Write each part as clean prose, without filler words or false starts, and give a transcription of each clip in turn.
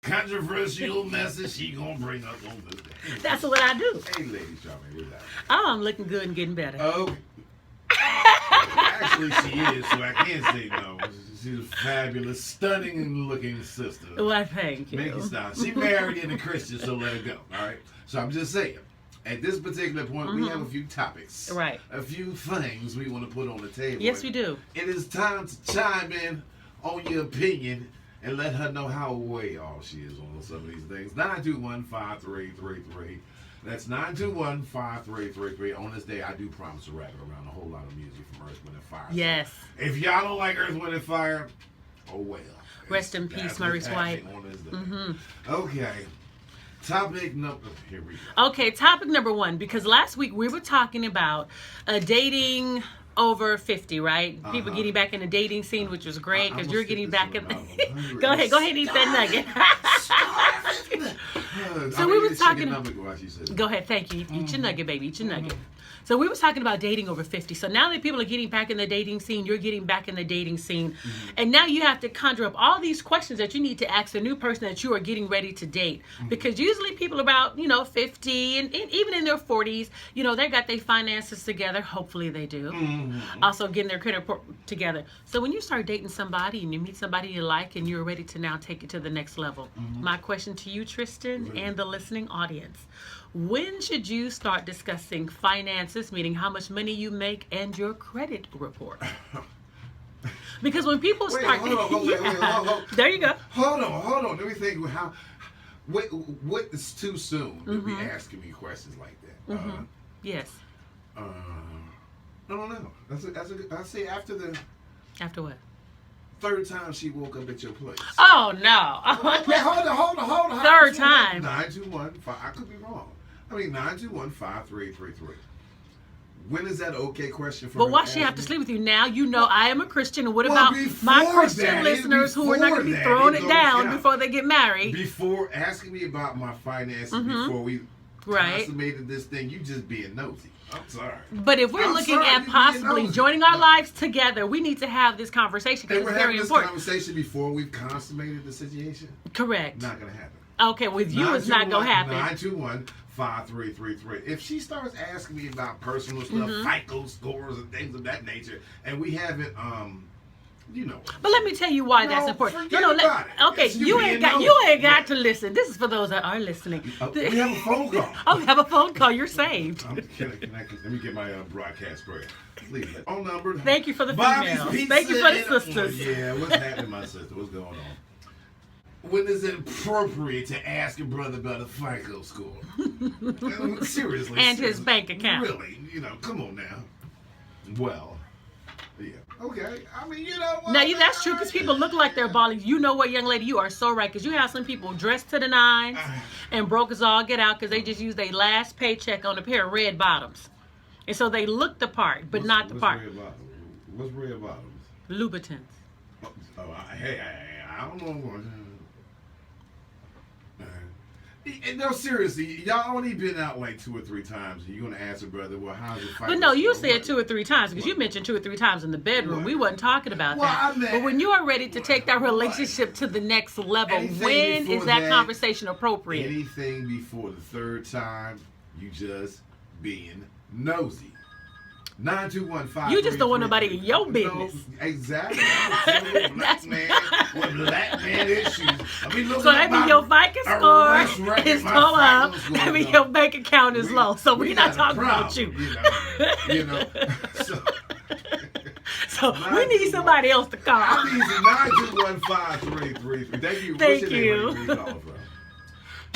controversial message she gonna bring up on this day. That's what I do. Hey, ladies, Charmaine, what's that? Oh, I'm looking good and getting better. Okay. Actually, she is, so I can't say no. She's a fabulous, stunning looking sister. Well, thank you. Make it stop. She married in a Christian, so let her go. All right. So I'm just saying, at this particular point, we have a few topics, Right. A few things we want to put on the table. Yes, we do. It is time to chime in on your opinion and let her know how way off she is on some of these things. 921-5333. That's 921-5333. On this day, I do promise to wrap it around a whole lot of music from Earth, Wind, and Fire. Yes. So if y'all don't like Earth, Wind, and Fire, oh well. Rest in peace, Maurice White. On this day. Okay. Topic number. Here we go. Okay, topic number 1. Because last week we were talking about dating over 50, right? People getting back in the dating scene, which was great because you're getting back in. Go ahead and eat that nugget. So we were talking. Go ahead, thank you. Eat your nugget, baby. Eat your nugget. So we were talking about dating over 50. So now that people are getting back in the dating scene, you're getting back in the dating scene. And now you have to conjure up all these questions that you need to ask a new person that you are getting ready to date. Because usually people about, 50 and even in their 40s, they got their finances together. Hopefully they do. Also getting their credit together. So when you start dating somebody and you meet somebody you like and you're ready to now take it to the next level. My question to you, Tristan, and the listening audience. When should you start discussing finances, meaning how much money you make and your credit report? Because when people start... Hold on. There you go. Hold on. Let me think what is too soon to be asking me questions like that? Yes. I don't know. I say after the... After what? Third time she woke up at your place. Oh, no. Wait, hold on. Third time. 921-5. I could be wrong. 921-5333. When is that okay question for her? But why she have to sleep with you now? I am a Christian. And what Well, about my before Christian that, listeners who are not going to be throwing it down before they get married? Before asking me about my finances, before we Right. consummated this thing, you just being nosy. I'm sorry. But if we're looking at possibly joining our lives together, we need to have this conversation because it's very important. This conversation before we've consummated the situation? Correct. Not going to happen. Okay, with you it's not going to happen. 921-5333. If she starts asking me about personal stuff, FICO scores and things of that nature, and we haven't, But let me tell you why that's important. About it. Okay, you ain't got to listen. This is for those that are listening. We have a phone call. Oh, we have a phone call. You're saved. Let me get my broadcast prayer. Please. Phone number. Thank you for the Bobby's females. Pizza Thank you for the sisters. Yeah, what's happening, my sister? What's going on? When is it appropriate to ask a brother about a FICO score? Seriously. And his bank account. Really? Come on now. Well, yeah. Okay. What? Now, that's true because people look like they're balling. You know what, young lady? You are so right because you have some people dressed to the nines and broke as all get out because they just used their last paycheck on a pair of red bottoms. And so they look the part, but not the part. What's red bottoms? Louboutins. Hey, I don't know. No, seriously, y'all only been out like 2 or 3 times, and you're gonna ask a brother, well, how's it? But no, you said 2 or 3 times because you mentioned 2 or 3 times in the bedroom. We wasn't talking about that. But when you are ready to take that relationship to the next level, when is that conversation appropriate? Anything before the 3rd time, you just being nosy. 921-5. You just don't want nobody in your business. No, exactly. Black man with black man issues. So that means your FICO score is low up. That means your bank account is low. So we're not talking about you. So we need somebody else to call. I need 921-5333. Thank you. Thank What's your you. name? Where you calling from?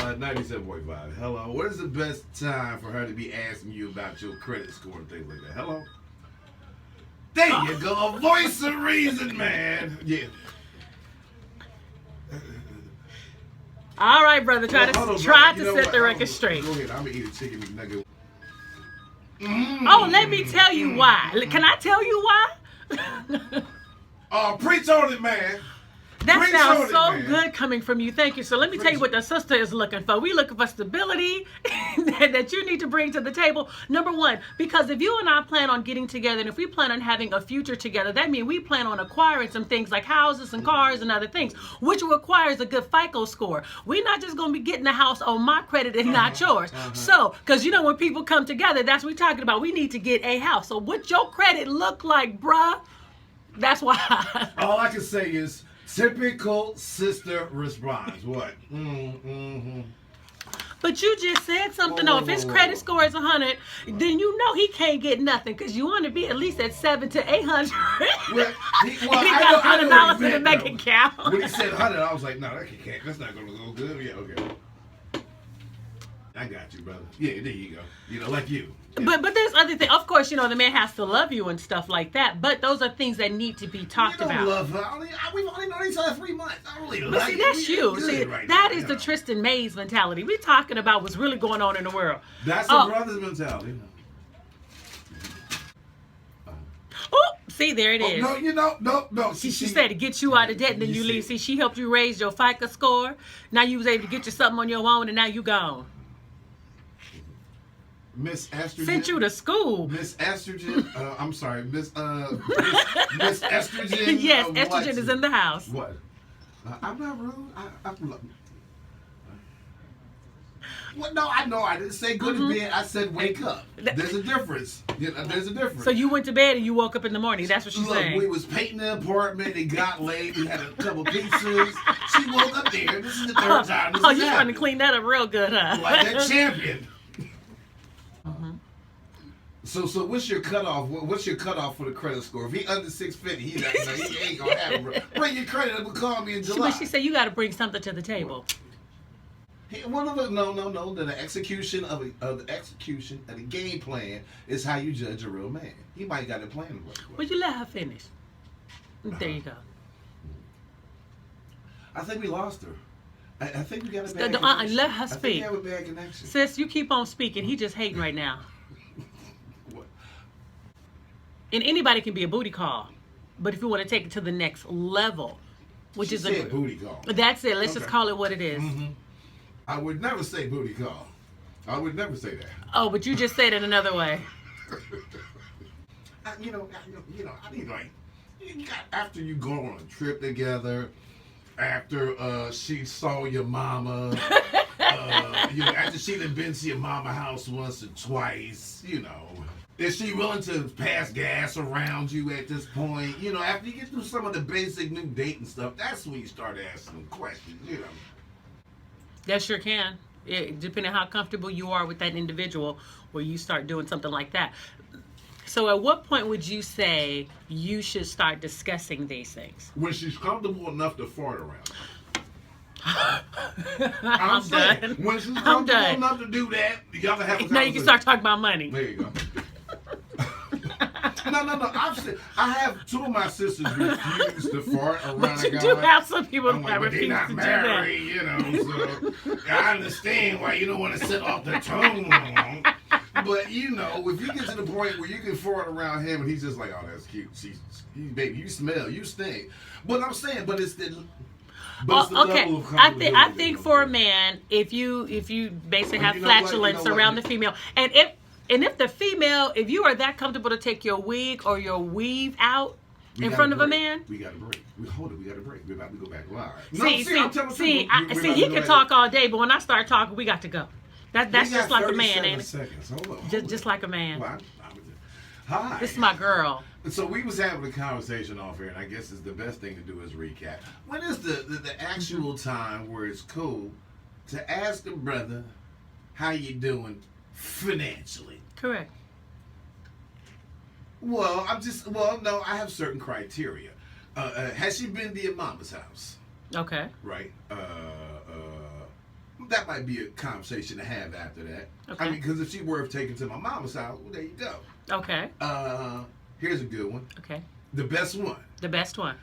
97.5. Hello. What is the best time for her to be asking you about your credit score and things like that? Hello. There you go. A voice of reason, man. Yeah. All right, brother. Try to set the record straight. Go ahead. I'm gonna eat a chicken McNugget. Oh, let me tell you why. Can I tell you why? Preach on it, man. That Bring sounds Shorty, so man. good coming from you. Thank you. So let me tell you what the sister is looking for. We looking for stability that you need to bring to the table. Number one, because if you and I plan on getting together, and if we plan on having a future together, that means we plan on acquiring some things like houses and cars and other things, which requires a good FICO score. We're not just going to be getting a house on my credit and not yours. So, because you know when people come together, that's what we're talking about. We need to get a house. So what your credit look like, bruh? That's why. All I can say is typical sister response. What? Mm-hmm. But you just said something. No, if his credit score is 100, then you know he can't get nothing because you want to be at least at 700 to 800. Well, he got $100 in the bank account. When he said 100, I was like, no, that can't. That's not going to go good. Yeah, okay. I got you, brother. Yeah, there you go. You know, like you. Yeah. But there's other things. Of course, you know, the man has to love you and stuff like that. But those are things that need to be talked about. Love her. We've only known each other 3 months. I really but like see, it. that's you. See, right that now, is the Tristan Mays mentality. We're talking about what's really going on in the world. That's a brother's mentality. Oh, see, there it is. No. She said to get you out of debt, and then you leave. See, she helped you raise your FICO score. Now you was able to get you something on your own, and now you gone. Miss Estrogen. Sent you to school. Miss Estrogen. I'm sorry, Miss Estrogen. Yes, Estrogen is in the house. What? I'm not rude. Well, no, I know. I didn't say go to bed. I said wake up. There's a difference. You know, there's a difference. So you went to bed and you woke up in the morning. That's what she's saying. We was painting the apartment. It got late. We had a couple pizzas. She woke up there. This is the third time. Oh, you're trying to clean that up real good, huh? Like that champion. So what's your cutoff? What's your cutoff for the credit score? If he under 650, he ain't gonna have it. Bring your credit up and call me in July. But she said you got to bring something to the table. No. The execution of the game plan is how you judge a real man. He might got a plan. Well, you let her finish. There you go. I think we lost her. I think we got a bad connection. Let her speak. I think we have a bad connection. Sis, you keep on speaking. He just hating right now. What? And anybody can be a booty call. But if you want to take it to the next level, which is a booty call. That's it. Let's just call it what it is. Mm-hmm. I would never say booty call. I would never say that. Oh, but you just said it another way. I mean, like, after you go on a trip together, after she saw your mama, after she done been to your mama house once or twice, is she willing to pass gas around you at this point? After you get through some of the basic new dating stuff, that's when you start asking questions, That sure can. Depending on how comfortable you are with that individual, where you start doing something like that. So at what point would you say you should start discussing these things? When she's comfortable enough to fart around. I'm done. When she's comfortable enough to do that, y'all can have a conversation. Now you can start talking about money. There you go. No. I have two of my sisters refuse to fart around But a you guy. do have some people I'm that like, refuse but to they're not do that. married, so I understand why you don't want to sit off the tongue long. But if you get to the point where you can fart around him and he's just like, oh, that's cute. Baby, you smell, you stink. But I'm saying, it's the okay. level of I think for a man, if you basically have flatulence around the female, and if the female, if you are that comfortable to take your wig or your weave out in front of a man, we got to break. We got to break. We're about to go back live. See, he can talk all day, but when I start talking, we got to go. That's just like a man, ain't it? Seconds. Hold on. Just like a man. Well, hi. This is my girl. So we was having a conversation off here, and I guess the best thing to do is recap. When is the actual time where it's cool to ask a brother how you doing financially? Correct. Well, no, I have certain criteria. Has she been to your mama's house? Okay. Right. That might be a conversation to have after that. Okay. I mean, because if she's worth taking to my mama's house, well, there you go. Okay. Here's a good one. Okay. The best one. The best one.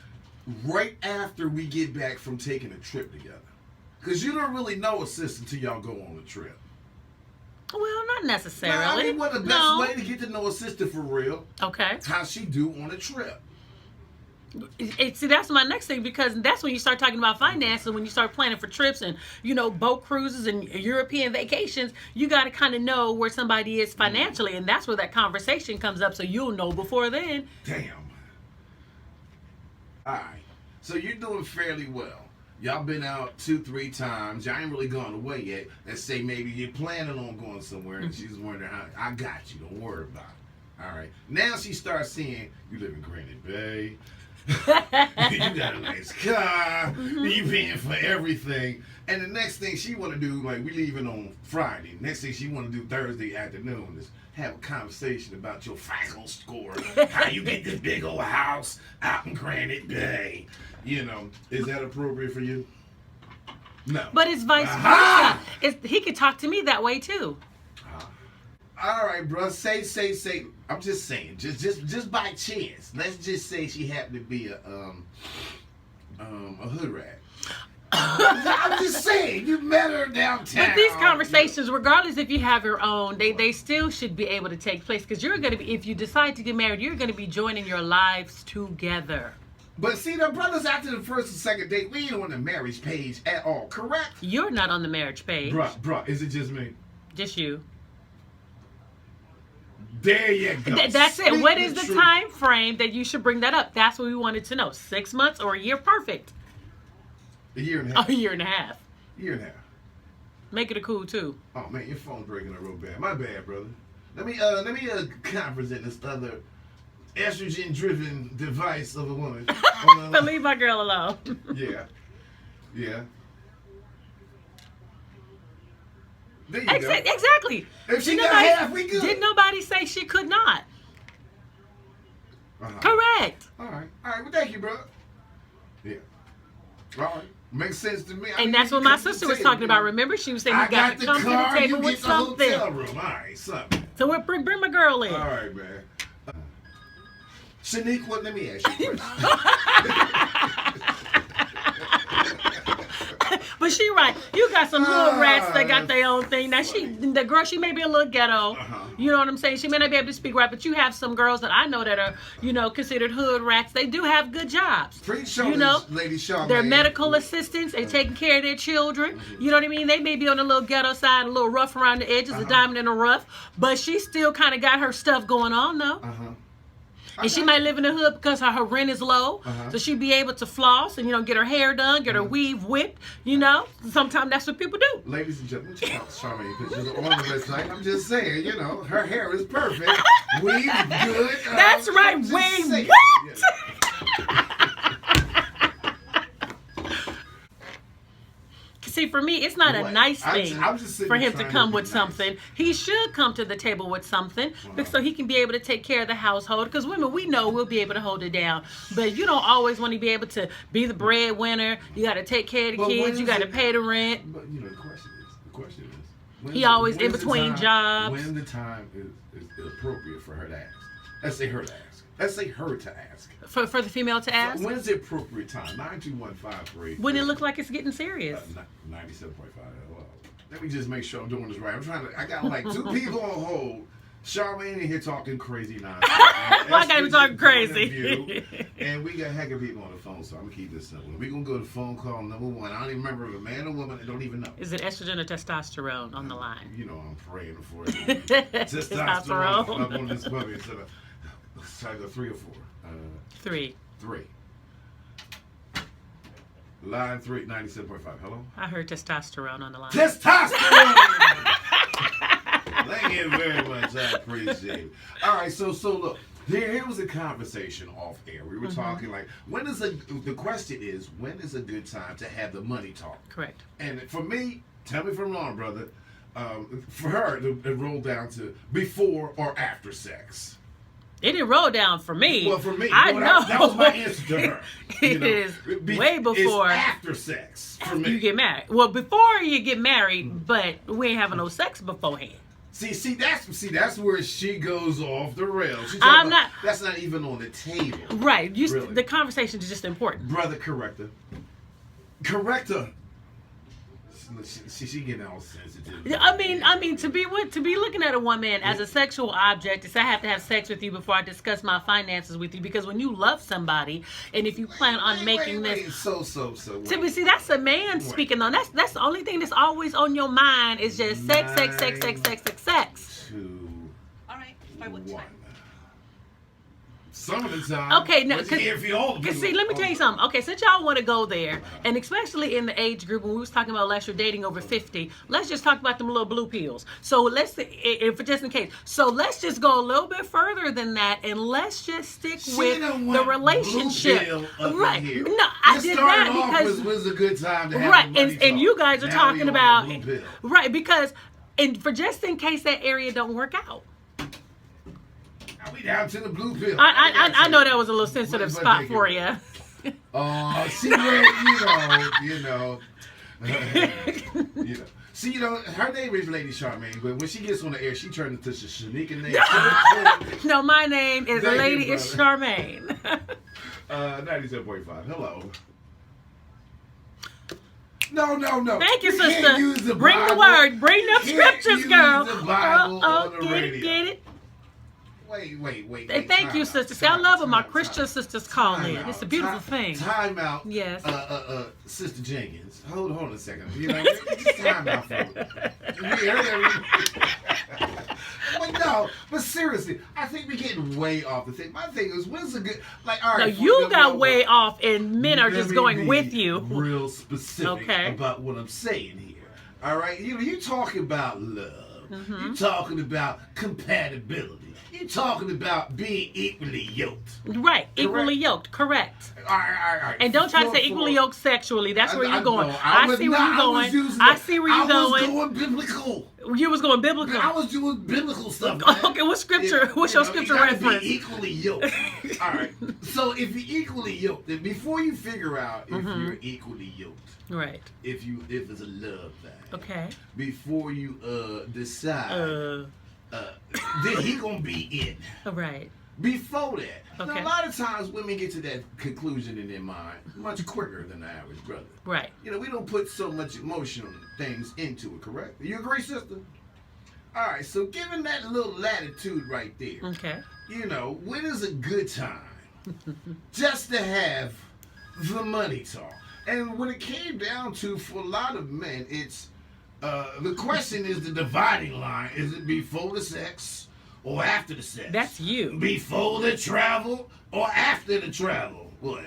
Right after we get back from taking a trip together. Because you don't really know a sister until y'all go on a trip. Well, not necessarily. No, I mean, what the best way to get to know a sister for real? Okay. How she do on a trip. See, that's my next thing, because that's when you start talking about finances. When you start planning for trips and boat cruises and European vacations, you got to kind of know where somebody is financially, and that's where that conversation comes up. So you'll know before then. Damn. All right. So you're doing fairly well. Y'all been out 2-3 times. Y'all ain't really gone away yet. Let's say maybe you're planning on going somewhere, and she's wondering how. I got you. Don't worry about it. All right. Now she starts seeing you live in Granite Bay. You got a nice car. You paying for everything. And the next thing she want to do, like, we leaving on Friday. Next thing she want to do Thursday afternoon is have a conversation about your FICO score, how you get this big old house out in Granite Bay. Is that appropriate for you? No. But it's vice versa. He could talk to me that way too. All right, bro. Say. I'm just saying, just by chance. Let's just say she happened to be a hood rat. I'm just saying, you met her downtown. But these conversations, regardless if you have your own, they still should be able to take place, because you're going to be, if you decide to get married, you're going to be joining your lives together. But see, the brothers after the first and second date, we ain't on the marriage page at all, correct? You're not on the marriage page. Bruh, is it just me? Just you. There you go. That's it. What is the time frame that you should bring that up? That's what we wanted to know. 6 months or a year? Perfect. A year and a half. A year and a half. Year and a half. Make it a cool too. Oh man, your phone's breaking up real bad. My bad, brother. Let me present this other estrogen-driven device of a woman. But leave my girl alone. Yeah. There you go. Exactly. If she got half, we good. Did nobody say she could not? Correct. All right. Well, thank you, bro. Yeah. All right. Makes sense to me. And that's what my sister was talking about. Remember, she was saying you got to come to the table with something. Hotel room. All right, something. So we'll bring my girl in. All right, man. Shaniqua, let me ask you a question. But she right. You got some hood rats that got their own thing. Now the girl, she may be a little ghetto. You know what I'm saying? She may not be able to speak right, but you have some girls that I know that are, considered hood rats. They do have good jobs. Lady Shaw. They're medical assistants. They're taking care of their children. You know what I mean? They may be on the little ghetto side, a little rough around the edges, a diamond in the rough, but she still kind of got her stuff going on, though. And she might live in the hood because her rent is low. So she'd be able to floss and, get her hair done, get her weave whipped, Sometimes that's what people do. Ladies and gentlemen, check out Charmaine pictures on the website. I'm just saying, her hair is perfect. Weave good. That's right, weave what? See, for me, it's not a nice thing for him to come with something. He should come to the table with something so he can be able to take care of the household. Because women, we know we'll be able to hold it down. But you don't always want to be able to be the breadwinner. You got to take care of the kids. You got to pay the rent. But, the question is, he always in between jobs. When the time is appropriate for her to ask. Let's say her to ask. Let's say her to ask. For the female to ask? When's the appropriate time? 92153. When it look like it's getting serious. 97.5. Well, let me just make sure I'm doing this right. I got like 2 people on hold. Charmaine in here talking crazy nonsense. Well, I gotta be talking crazy. And we got heck of people on the phone, so I'm gonna keep this simple. We're gonna go to phone call number 1. I don't even remember if a man or woman. I don't even know. Is it estrogen or testosterone on the line? I'm praying for it. Testosterone up on this puppy instead of. Try to go 3 or 4. 3. 3. Line 3, 97.5. Hello? I heard testosterone on the line. Testosterone! Thank you very much. I appreciate it. All right, so look. Here was a conversation off air. We were talking like, the question is, when is a good time to have the money talk? Correct. And for me, tell me if I'm wrong, brother, for her, it rolled down to before or after sex. It didn't roll down for me. Well, for me, I know. That was my answer to her. It is way before. It's after sex for me. You get married. Well, before you get married, but we ain't having no sex beforehand. See, that's where she goes off the rails. That's not even on the table. Right. Really. The conversation is just important. Brother, correct her. she getting all sensitive. I mean, to be looking at a woman as a sexual object is I have to have sex with you before I discuss my finances with you. Because when you love somebody, and if you plan on making this, so. See, that's a man speaking on. That's the only thing that's always on your mind is just sex. 2, All right. By what 1. time? Some of the time. Okay, no, because see, let me tell you something. Okay, since y'all want to go there, and especially in the age group when we was talking about last year dating over 50, let's just talk about them little blue pills. So let's, if just in case, so let's just go a little bit further than that, and let's just stick with the relationship. Right? Here. No, I did that because was a good time to have right, the money and you guys are now talking about right because, and for just in case that area don't work out. We down to the blue pill. I know that was a little sensitive spot for you. See, you know. See, her name is Lady Charmaine, but when she gets on the air, she turns into Shanika name. No, my name is Lady is Charmaine. 97.5. Hello. No. Thank you, sister. Bring the word. Bring them scriptures, girl. The Bible on the get radio. Get it. Wait. Thank you, sister. See, I love when my Christian sisters call in. It's a beautiful thing. Time out. Yes. Sister Jenkins. Hold on a second. Just time out for but seriously, I think we're getting way off the thing. My thing is, when's a good, all right. No, you got way off, and men are just going with you. Real specific about what I'm saying here. All right, you talking about love. Mm-hmm. You talking about compatibility. You talking about being equally yoked. Right, equally yoked, correct. All right. And don't try to say equally yoked sexually. That's where you're going. I see where you're going. I see where you're going. I was going biblical. You was going biblical. I was doing biblical stuff. Okay, what scripture? What's your scripture reference? Be equally yoked. All right. So if you're equally yoked, then before you figure out if you're equally yoked, right? If it's a love thing, okay. Before you decide, then he gonna be in. Right. Before that. Okay. Now, a lot of times women get to that conclusion in their mind much quicker than the average brother. Right. We don't put so much emotional things into it, correct? You agree, sister? All right, so given that little latitude right there, okay. When is a good time just to have the money talk? And when it came down to, for a lot of men, it's the question is the dividing line. Is it before the sex or after the sex? That's you. Before the travel or after the travel? What?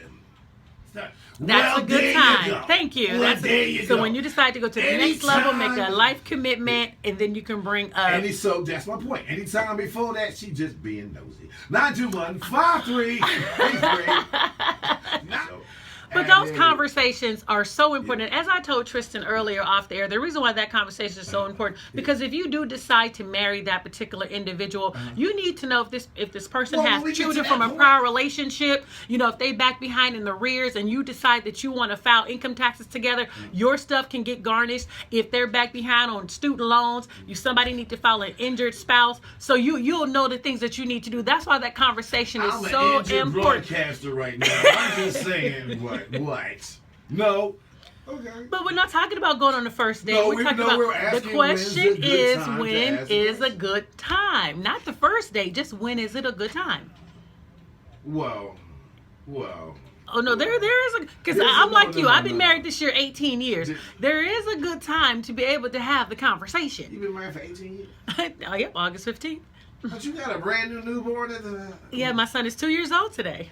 That's a good time. Thank you. Well, there you so go. when you decide to go to the next level, make a life commitment, and then you can bring up. So that's my point. Anytime before that, she just being nosy. 921-5333. But those conversations are so important. As I told Tristan earlier off the air, the reason why that conversation is so important, because if you do decide to marry that particular individual, you need to know if this person has children from a prior relationship, if they back behind in the rears and you decide that you want to file income taxes together, your stuff can get garnished. If they're back behind on student loans, somebody need to file an injured spouse. So you'll know the things that you need to do. That's why that conversation is so important. Broadcaster right now. I'm just saying what? No. Okay. But we're not talking about going on the first date. We're talking about the question is when is a good time? Not the first date, just when is it a good time? Well. Oh no, there is a, because I'm like you. I've been married this year 18 years. There is a good time to be able to have the conversation. You've been married for 18 years? Oh, yep, August 15th. But you got a brand new newborn at the... Yeah, my son is 2 years old today.